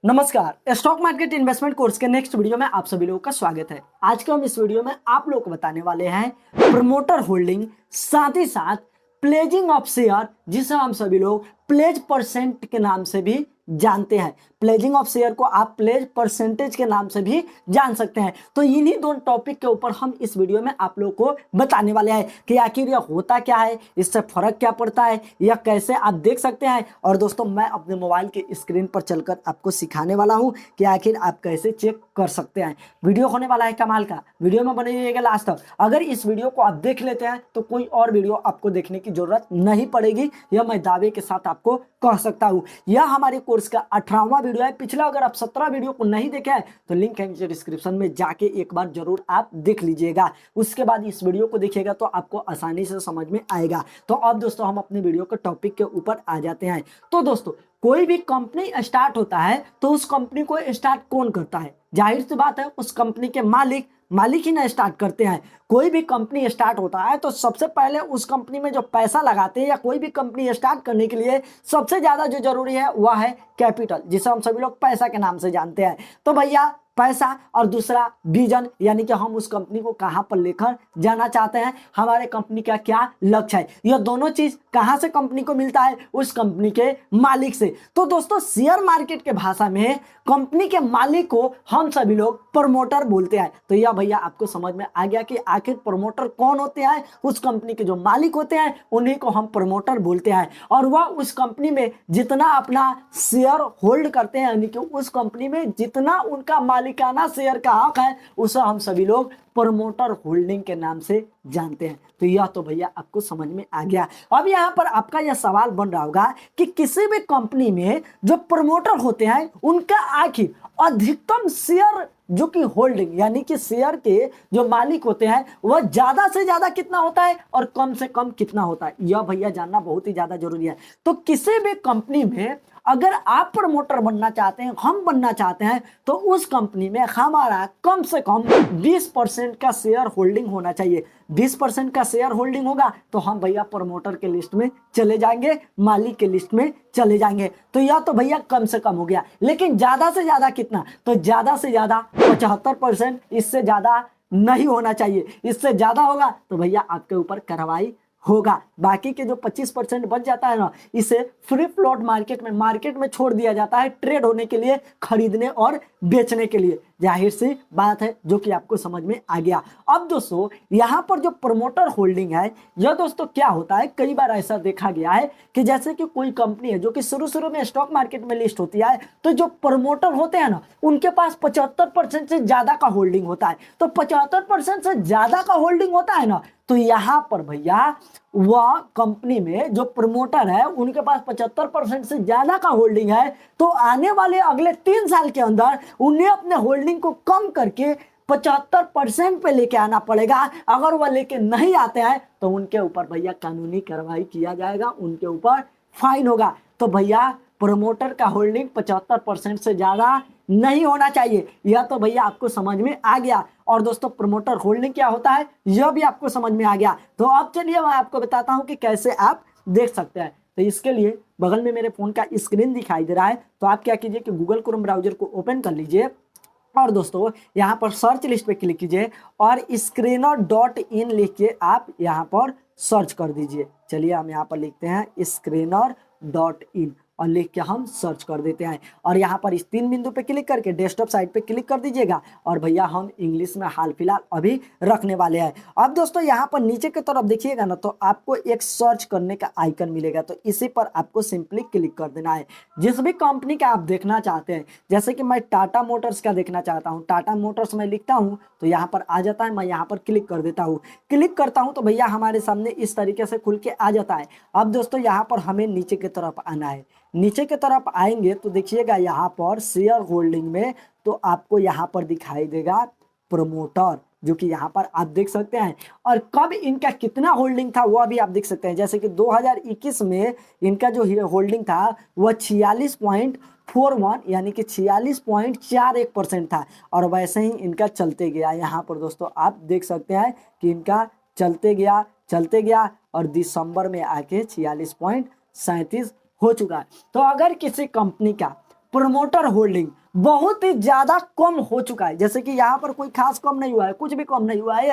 नमस्कार, stock market investment course के next video में आप सभी लोगों का स्वागत है। आज के हम इस वीडियो में आप लोगों को बताने वाले हैं प्रमोटर होल्डिंग, साथ ही साथ प्लेजिंग ऑफ शेयर, जिसे हम सभी लोग प्लेज परसेंट के नाम से भी जानते हैं। प्लेजिंग ऑफ शेयर को आप प्लेज परसेंटेज के नाम से भी जान सकते हैं। तो इन्हीं दोनों टॉपिक के ऊपर हम इस वीडियो में आप लोगों को बताने वाले हैं कि आखिर यह होता क्या है, इससे फर्क क्या पड़ता है, यह कैसे आप देख सकते हैं। और दोस्तों, मैं अपने मोबाइल के स्क्रीन पर चलकर आपको सिखाने वाला हूं कि आखिर आप कैसे चेक कर सकते हैं। वीडियो होने वाला है कमाल का, वीडियो में बने रहिएगा लास्ट तक। अगर इस वीडियो को आप देख लेते हैं तो कोई और वीडियो आपको देखने की जरूरत नहीं पड़ेगी, यह मैं दावे के साथ आपको कह सकता हूं। यह हमारे कोर्स का 18वां वीडियो है। पिछला अगर आप 17 वीडियो को नहीं देखे हैं तो लिंक है नीचे डिस्क्रिप्शन में, जाके एक बार जरूर आप देख लीजिएगा। उसके बाद इस वीडियो को देखिएगा तो आपको आसानी से समझ में आएगा। तो अब दोस्तों, हम अपने वीडियो के टॉपिक के ऊपर आ जाते हैं। तो दोस्तों, कोई भी कंपनी स्टार्ट होता है तो उस कंपनी को स्टार्ट कौन करता है? जाहिर सी बात है, उस कंपनी के मालिक ही ना स्टार्ट करते हैं। कोई भी कंपनी स्टार्ट होता है तो सबसे पहले उस कंपनी में जो पैसा लगाते हैं, या कोई भी कंपनी स्टार्ट करने के लिए सबसे ज्यादा जो जरूरी है वह है कैपिटल, जिसे हम सभी लोग पैसा के नाम से जानते हैं। तो भैया, पैसा और दूसरा विजन, यानी कि हम उस कंपनी को कहां पर लेकर जाना चाहते हैं, हमारे कंपनी का क्या लक्ष्य है। यह दोनों चीज कहां से कंपनी को मिलता है? उस कंपनी के मालिक से। तो दोस्तों, शेयर मार्केट के भाषा में कंपनी के मालिक को हम सभी लोग प्रमोटर बोलते हैं। तो यह भैया आपको समझ में आ गया कि आखिर प्रमोटर कौन होते हैं। उस कंपनी के जो मालिक होते हैं उन्हीं को हम प्रमोटर बोलते हैं। और वह उस कंपनी में जितना अपना शेयर होल्ड करते हैं, यानी कि उस कंपनी में जितना उनका मालिकाना शेयर का हक है, उसे हम सभी लोग प्रमोटर होल्डिंग के नाम से जानते हैं। तो यह तो भैया आपको समझ में आ गया। अब यहां पर आपका यह सवाल बन रहा होगा कि किसी भी कंपनी में जो प्रमोटर होते हैं उनका आखिर अधिकतम शेयर जो कि होल्डिंग, यानी कि शेयर के जो मालिक होते हैं, वह ज्यादा से ज्यादा कितना होता है और कम से कम कितना होता है, यह भैया जानना बहुत ही ज्यादा जरूरी है। तो किसी भी कंपनी में अगर आप प्रमोटर बनना चाहते हैं, हम बनना चाहते हैं, तो उस कंपनी में हमारा कम से कम 20% का शेयर होल्डिंग होना चाहिए। 20% का शेयर होल्डिंग होगा तो हम भैया प्रमोटर के लिस्ट में चले जाएंगे, मालिक के लिस्ट में चले जाएंगे। तो यह तो भैया कम से कम हो गया। लेकिन ज्यादा से ज्यादा कितना? तो ज्यादा से ज्यादा 75%, इससे ज्यादा नहीं होना चाहिए। इससे ज्यादा होगा तो भैया आपके ऊपर कार्रवाई होगा। बाकी के जो 25% बच जाता है ना, इसे फ्री फ्लोट मार्केट में छोड़ दिया जाता है, ट्रेड होने के लिए, खरीदने और बेचने के लिए। जाहिर सी बात है, जो कि आपको समझ में आ गया। अब दोस्तों, यहां पर जो प्रमोटर होल्डिंग है, यह दोस्तों क्या होता है, कई बार ऐसा देखा गया है कि जैसे कि कोई कंपनी है जो कि शुरू में स्टॉक मार्केट में लिस्ट होती है, तो जो प्रमोटर होते हैं ना, उनके पास 75% से ज्यादा का होल्डिंग होता है। तो 75% से ज्यादा का होल्डिंग होता है ना, तो यहां पर भैया वह कंपनी में जो प्रमोटर है उनके पास 75% से ज्यादा का होल्डिंग है, तो आने वाले अगले 3 साल के अंदर उन्हें अपने होल्डिंग को कम करके 75% पे लेके आना पड़ेगा। अगर वह लेके नहीं आते हैं तो उनके ऊपर भैया कानूनी कार्रवाई किया जाएगा, उनके ऊपर फाइन होगा। तो भैया, प्रमोटर का होल्डिंग 75% से ज्यादा नहीं होना चाहिए। यह तो भैया आपको समझ में आ गया। और दोस्तों, प्रमोटर होल्डिंग क्या होता है यह भी आपको समझ में आ गया। तो अब चलिए मैं आपको बताता हूं कि कैसे आप देख सकते हैं। तो इसके लिए बगल में मेरे फोन का स्क्रीन दिखाई दे रहा है, तो आप क्या कीजिए कि गूगल क्रोम ब्राउजर को ओपन कर लीजिए और दोस्तों यहाँ पर सर्च लिस्ट पे क्लिक कीजिए और screener.in लिख के आप यहाँ पर सर्च कर दीजिए। चलिए हम यहाँ पर लिखते हैं screener.in और लिख के हम सर्च कर देते हैं। और यहाँ पर इस 3 बिंदु पे क्लिक करके डेस्कटॉप साइट पे क्लिक कर दीजिएगा। और भैया, हम इंग्लिश में हाल फिलहाल अभी रखने वाले हैं। अब दोस्तों, यहाँ पर नीचे की तरफ देखिएगा ना, तो आपको एक सर्च करने का आइकन मिलेगा। तो इसी पर आपको सिंपली क्लिक कर देना है। जिस भी कंपनी का आप देखना चाहते हैं, जैसे कि मैं टाटा मोटर्स का देखना चाहता हूँ, टाटा मोटर्स में लिखता हूँ तो यहाँ पर आ जाता है। मैं यहाँ पर क्लिक कर देता हूँ। क्लिक करता हूँ तो भैया हमारे सामने इस तरीके से खुल के आ जाता है। अब दोस्तों, यहाँ पर हमें नीचे की तरफ आना है। नीचे की तरफ आएंगे तो देखिएगा यहाँ पर शेयर होल्डिंग में, तो आपको यहाँ पर दिखाई देगा प्रमोटर, जो कि यहाँ पर आप देख सकते हैं। और कब इनका कितना होल्डिंग था वह भी आप देख सकते हैं। जैसे कि 2021 में इनका जो होल्डिंग था वह 46.41, यानी कि 46.41% था। और वैसे ही इनका चलते गया। यहाँ पर दोस्तों आप देख सकते हैं कि इनका चलते गया और दिसंबर में आके 46.37 हो चुका है। तो अगर किसी कंपनी का प्रमोटर होल्डिंग बहुत ही ज्यादा कम हो चुका है। जैसे कि यहाँ पर कोई खास कम नहीं हुआ है, कुछ भी कम नहीं हुआ है,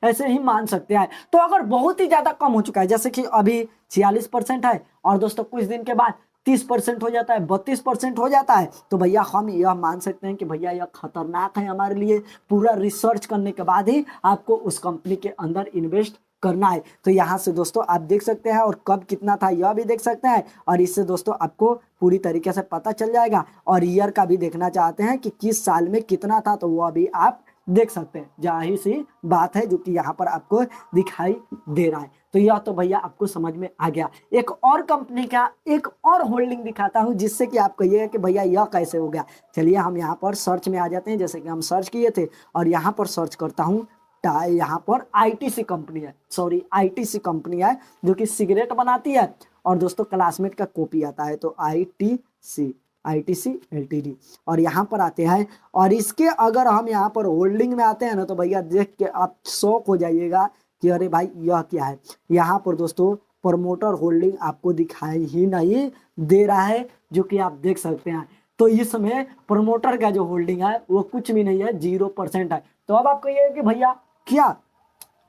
ऐसे ही मान सकते हैं। तो अगर बहुत ही ज्यादा कम हो चुका है, जैसे कि अभी 46% है और दोस्तों कुछ दिन के बाद 30% हो जाता है, 32% हो जाता है, तो भैया हम यह मान सकते हैं कि भैया यह खतरनाक है हमारे लिए। पूरा रिसर्च करने के बाद ही आपको उस कंपनी के अंदर इन्वेस्ट करना है। तो यहाँ से दोस्तों आप देख सकते हैं और कब कितना था यह भी देख सकते हैं, और इससे दोस्तों आपको पूरी तरीके से पता चल जाएगा। और ईयर का भी देखना चाहते हैं कि किस साल में कितना था, तो वह भी आप देख सकते हैं। जाहिर सी बात है जो कि यहाँ पर आपको दिखाई दे रहा है। तो यह तो भैया आपको समझ में आ गया। एक और कंपनी का एक और होल्डिंग दिखाता हूँ जिससे कि आप कहिएगा कि भैया यह कैसे हो गया। चलिए हम यहाँ पर सर्च में आ जाते हैं, जैसे कि हम सर्च किए थे और यहाँ पर सर्च करता हूँ। यहाँ पर आईटीसी कंपनी है, सॉरी आईटीसी कंपनी है जो कि सिगरेट बनाती है। और दोस्तों क्लासमेट का कॉपी आता है, तो आईटीसी एलटीडी, और यहाँ पर आते हैं। और इसके अगर हम यहाँ पर होल्डिंग में आते हैं ना, तो भैया देख के आप शॉक हो जाइएगा कि अरे भाई यह क्या है। यहाँ पर दोस्तों प्रमोटर होल्डिंग आपको दिखाई ही नहीं दे रहा है, जो कि आप देख सकते हैं। तो इसमें प्रमोटर का जो होल्डिंग है वो कुछ भी नहीं है, 0% है। तो अब आप कहिए कि भैया क्या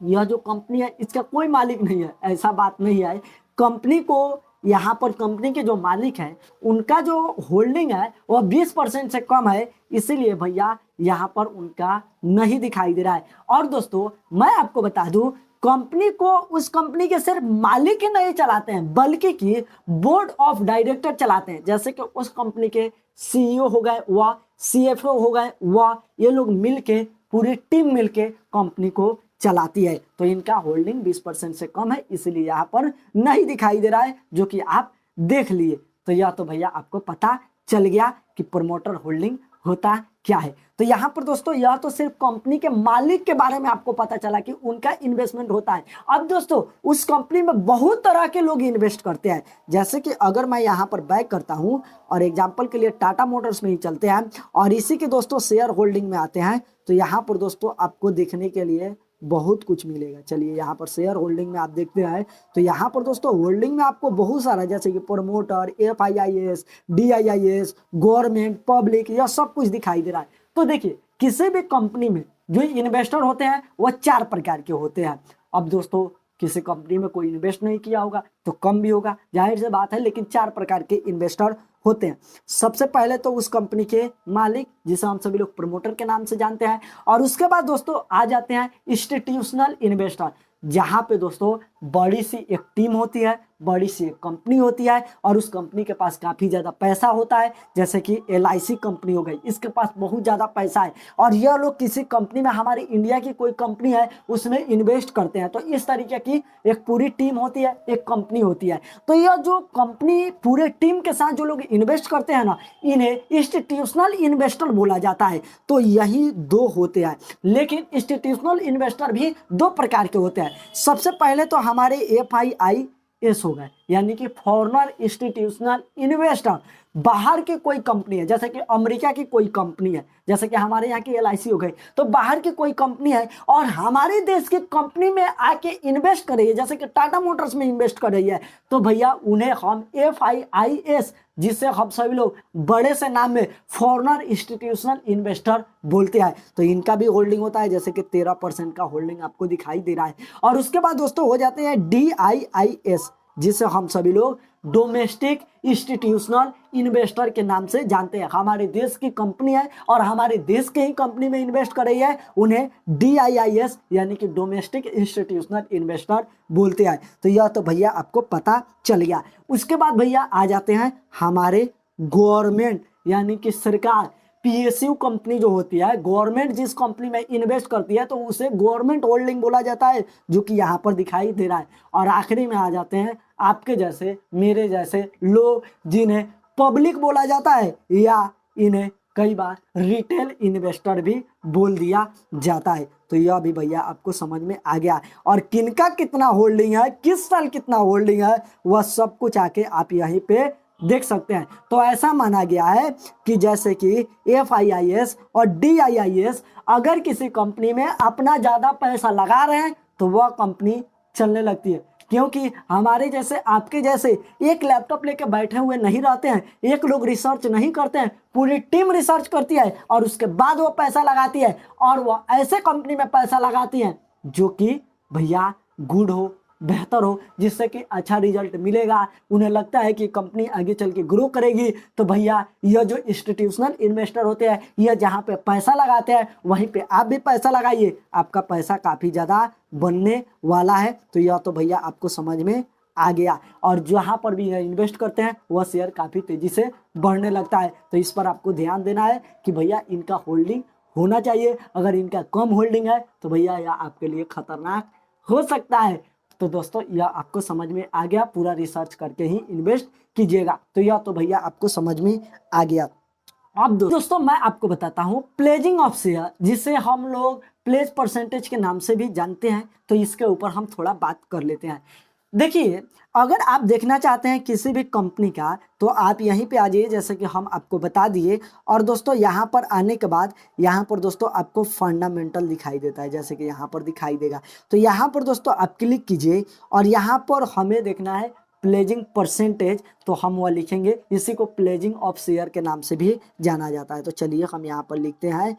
यह जो कंपनी है इसका कोई मालिक नहीं है? ऐसा बात नहीं है। कंपनी को यहाँ पर कंपनी के जो मालिक हैं उनका जो होल्डिंग है वह 20% से कम है, इसीलिए भैया यहाँ पर उनका नहीं दिखाई दे रहा है। और दोस्तों मैं आपको बता दूं, कंपनी को उस कंपनी के सिर्फ मालिक ही नहीं चलाते हैं बल्कि कि बोर्ड ऑफ डायरेक्टर चलाते हैं। जैसे कि उस कंपनी के सीईओ हो गए व सीएफओ हो गए व ये लोग मिलके पूरी टीम मिलके कंपनी को चलाती है। तो इनका होल्डिंग 20% से कम है, इसलिए यहाँ पर नहीं दिखाई दे रहा है, जो कि आप देख लिए। तो यह तो भैया आपको पता चल गया कि प्रमोटर होल्डिंग होता क्या है। तो यहाँ पर दोस्तों यह तो सिर्फ कंपनी के मालिक के बारे में आपको पता चला कि उनका इन्वेस्टमेंट होता है। अब दोस्तों उस कंपनी में बहुत तरह के लोग इन्वेस्ट करते हैं। जैसे कि अगर मैं यहाँ पर बैक करता हूँ और एग्जांपल के लिए टाटा मोटर्स में ही चलते हैं और इसी के दोस्तों शेयर होल्डिंग में आते हैं, तो यहाँ पर दोस्तों आपको देखने के लिए बहुत कुछ मिलेगा। चलिए यहाँ पर शेयर होल्डिंग में आप देखते हैं, तो यहाँ पर दोस्तों होल्डिंग में आपको बहुत सारा, जैसे कि promoter, FIIS, DIIS, government, public, यह सब कुछ दिखाई दे रहा है। तो देखिए किसी भी कंपनी में जो इन्वेस्टर होते हैं वह 4 प्रकार के होते हैं। अब दोस्तों किसी कंपनी में कोई इन्वेस्ट नहीं किया होगा तो कम भी होगा, जाहिर सी बात है, लेकिन 4 प्रकार के इन्वेस्टर होते हैं। सबसे पहले तो उस कंपनी के मालिक, जिसे हम सभी लोग प्रमोटर के नाम से जानते हैं। और उसके बाद दोस्तों आ जाते हैं इंस्टीट्यूशनल इन्वेस्टर, जहां पे दोस्तों बड़ी सी एक टीम होती है, बड़ी सी एक कंपनी होती है और उस कंपनी के पास काफ़ी ज़्यादा पैसा होता है। जैसे कि LIC कंपनी हो गई, इसके पास बहुत ज़्यादा पैसा है और यह लोग किसी कंपनी में, हमारी इंडिया की कोई कंपनी है उसमें इन्वेस्ट करते हैं। तो इस तरीके की एक पूरी टीम होती है, एक कंपनी होती है। तो यह जो कंपनी पूरे टीम के साथ जो लोग इन्वेस्ट करते हैं ना, इन्हें इंस्टीट्यूशनल इन्वेस्टर बोला जाता है। तो यही 2 होते हैं, लेकिन इंस्टीट्यूशनल इन्वेस्टर भी 2 प्रकार के होते हैं। सबसे पहले तो हमारे FIIS हो गए, यानी कि फॉरेनर इंस्टीट्यूशनल इन्वेस्टर। बाहर की कोई कंपनी है, जैसे कि अमेरिका की कोई कंपनी है, जैसे कि हमारे यहाँ की LIC हो गई, तो बाहर की कोई कंपनी है और हमारे देश की कंपनी में आके इन्वेस्ट कर रही है, जैसे कि टाटा मोटर्स में इन्वेस्ट कर रही है, तो भैया उन्हें हम FIIS, जिससे हम सभी लोग बड़े से नाम में फॉरेनर इंस्टीट्यूशनल इन्वेस्टर बोलते हैं, तो इनका भी होल्डिंग होता है, जैसे कि 13% का होल्डिंग आपको दिखाई दे रहा है। और उसके बाद दोस्तों हो जाते हैं DIIS, जिसे हम सभी लोग डोमेस्टिक इंस्टीट्यूशनल इन्वेस्टर के नाम से जानते हैं। हमारे देश की कंपनी है और हमारे देश के ही कंपनी में इन्वेस्ट कर रही है, उन्हें DIIS यानी कि डोमेस्टिक इंस्टीट्यूशनल इन्वेस्टर बोलते हैं। तो यह तो भैया आपको पता चल गया। उसके बाद भैया आ जाते हैं हमारे गवर्नमेंट यानी कि सरकार, PSU कंपनी जो होती है, गवर्नमेंट जिस कंपनी में इन्वेस्ट करती है तो उसे गवर्नमेंट होल्डिंग बोला जाता है, जो कि यहाँ पर दिखाई दे रहा है। और आखिरी में आ जाते हैं आपके जैसे, मेरे जैसे लोग, जिन्हें पब्लिक बोला जाता है या इन्हें कई बार रिटेल इन्वेस्टर भी बोल दिया जाता है। तो यह भी भैया आपको समझ में आ गया। और किनका कितना होल्डिंग है, किस साल कितना होल्डिंग है, वह सब कुछ आके आप यहीं पे देख सकते हैं। तो ऐसा माना गया है कि जैसे कि FIIS और DIIS अगर किसी कंपनी में अपना ज़्यादा पैसा लगा रहे हैं तो वह कंपनी चलने लगती है। क्योंकि हमारे जैसे आपके जैसे एक लैपटॉप लेके बैठे हुए नहीं रहते हैं, एक लोग रिसर्च नहीं करते हैं, पूरी टीम रिसर्च करती है और उसके बाद वो पैसा लगाती है, और वो ऐसे कंपनी में पैसा लगाती है जो कि भैया गुड हो, बेहतर हो, जिससे कि अच्छा रिजल्ट मिलेगा। उन्हें लगता है कि कंपनी आगे चल के ग्रो करेगी। तो भैया यह जो इंस्टीट्यूशनल इन्वेस्टर होते हैं, यह जहाँ पे पैसा लगाते हैं वहीं पे आप भी पैसा लगाइए, आपका पैसा काफ़ी ज़्यादा बनने वाला है। तो यह तो भैया आपको समझ में आ गया। और जहाँ पर भी इन्वेस्ट करते हैं वह शेयर काफ़ी तेज़ी से बढ़ने लगता है। तो इस पर आपको ध्यान देना है कि भैया इनका होल्डिंग होना चाहिए। अगर इनका कम होल्डिंग है तो भैया यह आपके लिए खतरनाक हो सकता है। तो दोस्तों यह आपको समझ में आ गया, पूरा रिसर्च करके ही इन्वेस्ट कीजिएगा। तो यह तो भैया आपको समझ में आ गया। अब दोस्तों मैं आपको बताता हूँ प्लेजिंग ऑफ शेयर, जिसे हम लोग प्लेज परसेंटेज के नाम से भी जानते हैं। तो इसके ऊपर हम थोड़ा बात कर लेते हैं। देखिए, अगर आप देखना चाहते हैं किसी भी कंपनी का तो आप यहीं पे आ जाइए, जैसे कि हम आपको बता दिए। और दोस्तों यहाँ पर आने के बाद यहाँ पर दोस्तों आपको फंडामेंटल दिखाई देता है, जैसे कि यहाँ पर दिखाई देगा। तो यहाँ पर दोस्तों आप क्लिक कीजिए और यहाँ पर हमें देखना है प्लेजिंग परसेंटेज। तो हम वह लिखेंगे, इसी को प्लेजिंग ऑफ शेयर के नाम से भी जाना जाता है। तो चलिए हम यहाँ पर लिखते हैं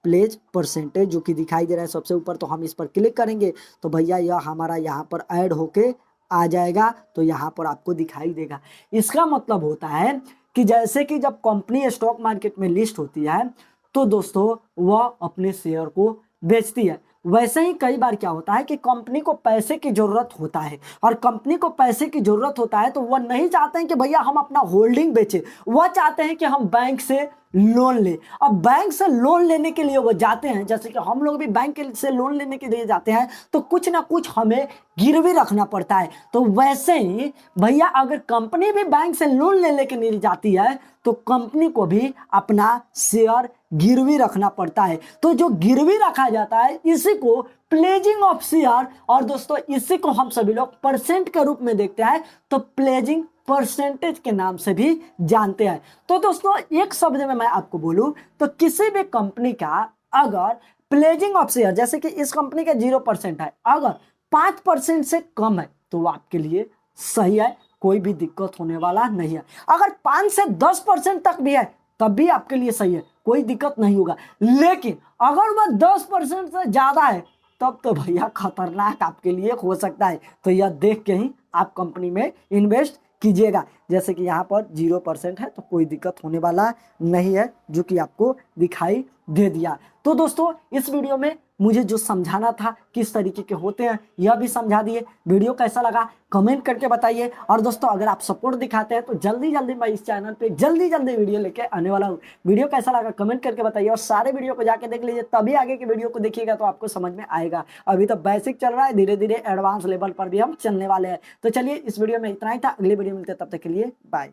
प्लेज परसेंटेज, जो कि दिखाई दे रहा है सबसे ऊपर। तो हम इस पर क्लिक करेंगे तो भैया यह हमारा यहाँ पर ऐड होके आ जाएगा। तो यहाँ पर आपको दिखाई देगा। इसका मतलब होता है कि जैसे कि जब कंपनी स्टॉक मार्केट में लिस्ट होती है तो दोस्तों वह अपने शेयर को बेचती है। वैसे ही कई बार क्या होता है कि कंपनी को पैसे की जरूरत होता है, और कंपनी को पैसे की जरूरत होता है तो वह नहीं चाहते हैं कि भैया हम अपना होल्डिंग बेचें, वह चाहते हैं कि हम बैंक से लोन ले। अब बैंक से लोन लेने के लिए वो जाते हैं, जैसे कि हम लोग भी बैंक से लोन लेने के लिए जाते हैं तो कुछ ना कुछ हमें गिरवी रखना पड़ता है। तो वैसे ही भैया अगर कंपनी भी बैंक से लोन लेने के लिए जाती है तो कंपनी को भी अपना शेयर गिरवी रखना पड़ता है। तो जो गिरवी रखा जाता है इसी को प्लेजिंग ऑफ शेयर, और दोस्तों इसी को हम सभी लोग परसेंट के रूप में देखते हैं, तो प्लेजिंग परसेंटेज के नाम से भी जानते हैं। तो दोस्तों एक शब्द में मैं आपको बोलूं तो किसी भी कंपनी का अगर प्लेजिंग ऑफ शेयर, जैसे कि इस कंपनी का 0% है, अगर 5% से कम है तो वो आपके लिए सही है, कोई भी दिक्कत होने वाला नहीं है। अगर 5 से 10% तक भी है तब भी आपके लिए सही है, कोई दिक्कत नहीं होगा। लेकिन अगर वह 10% से ज्यादा है तब तो भैया खतरनाक आपके लिए हो सकता है। तो यह देख के ही आप कंपनी में इन्वेस्ट कीजिएगा। जैसे कि यहाँ पर 0% है तो कोई दिक्कत होने वाला नहीं है, जो कि आपको दिखाई दे दिया। तो दोस्तों इस वीडियो में मुझे जो समझाना था किस तरीके के होते हैं यह भी समझा दिए। वीडियो कैसा लगा कमेंट करके बताइए। और दोस्तों अगर आप सपोर्ट दिखाते हैं तो जल्दी जल्दी मैं इस चैनल पे जल्दी वीडियो लेके आने वाला हूँ। वीडियो कैसा लगा कमेंट करके बताइए, और सारे वीडियो को जाके देख लीजिए, तभी आगे के वीडियो को देखिएगा तो आपको समझ में आएगा। अभी तो बेसिक चल रहा है, धीरे धीरे एडवांस लेवल पर भी हम चलने वाले हैं। तो चलिए इस वीडियो में इतना ही था, अगली वीडियो मिलते हैं, तब तक के लिए बाय।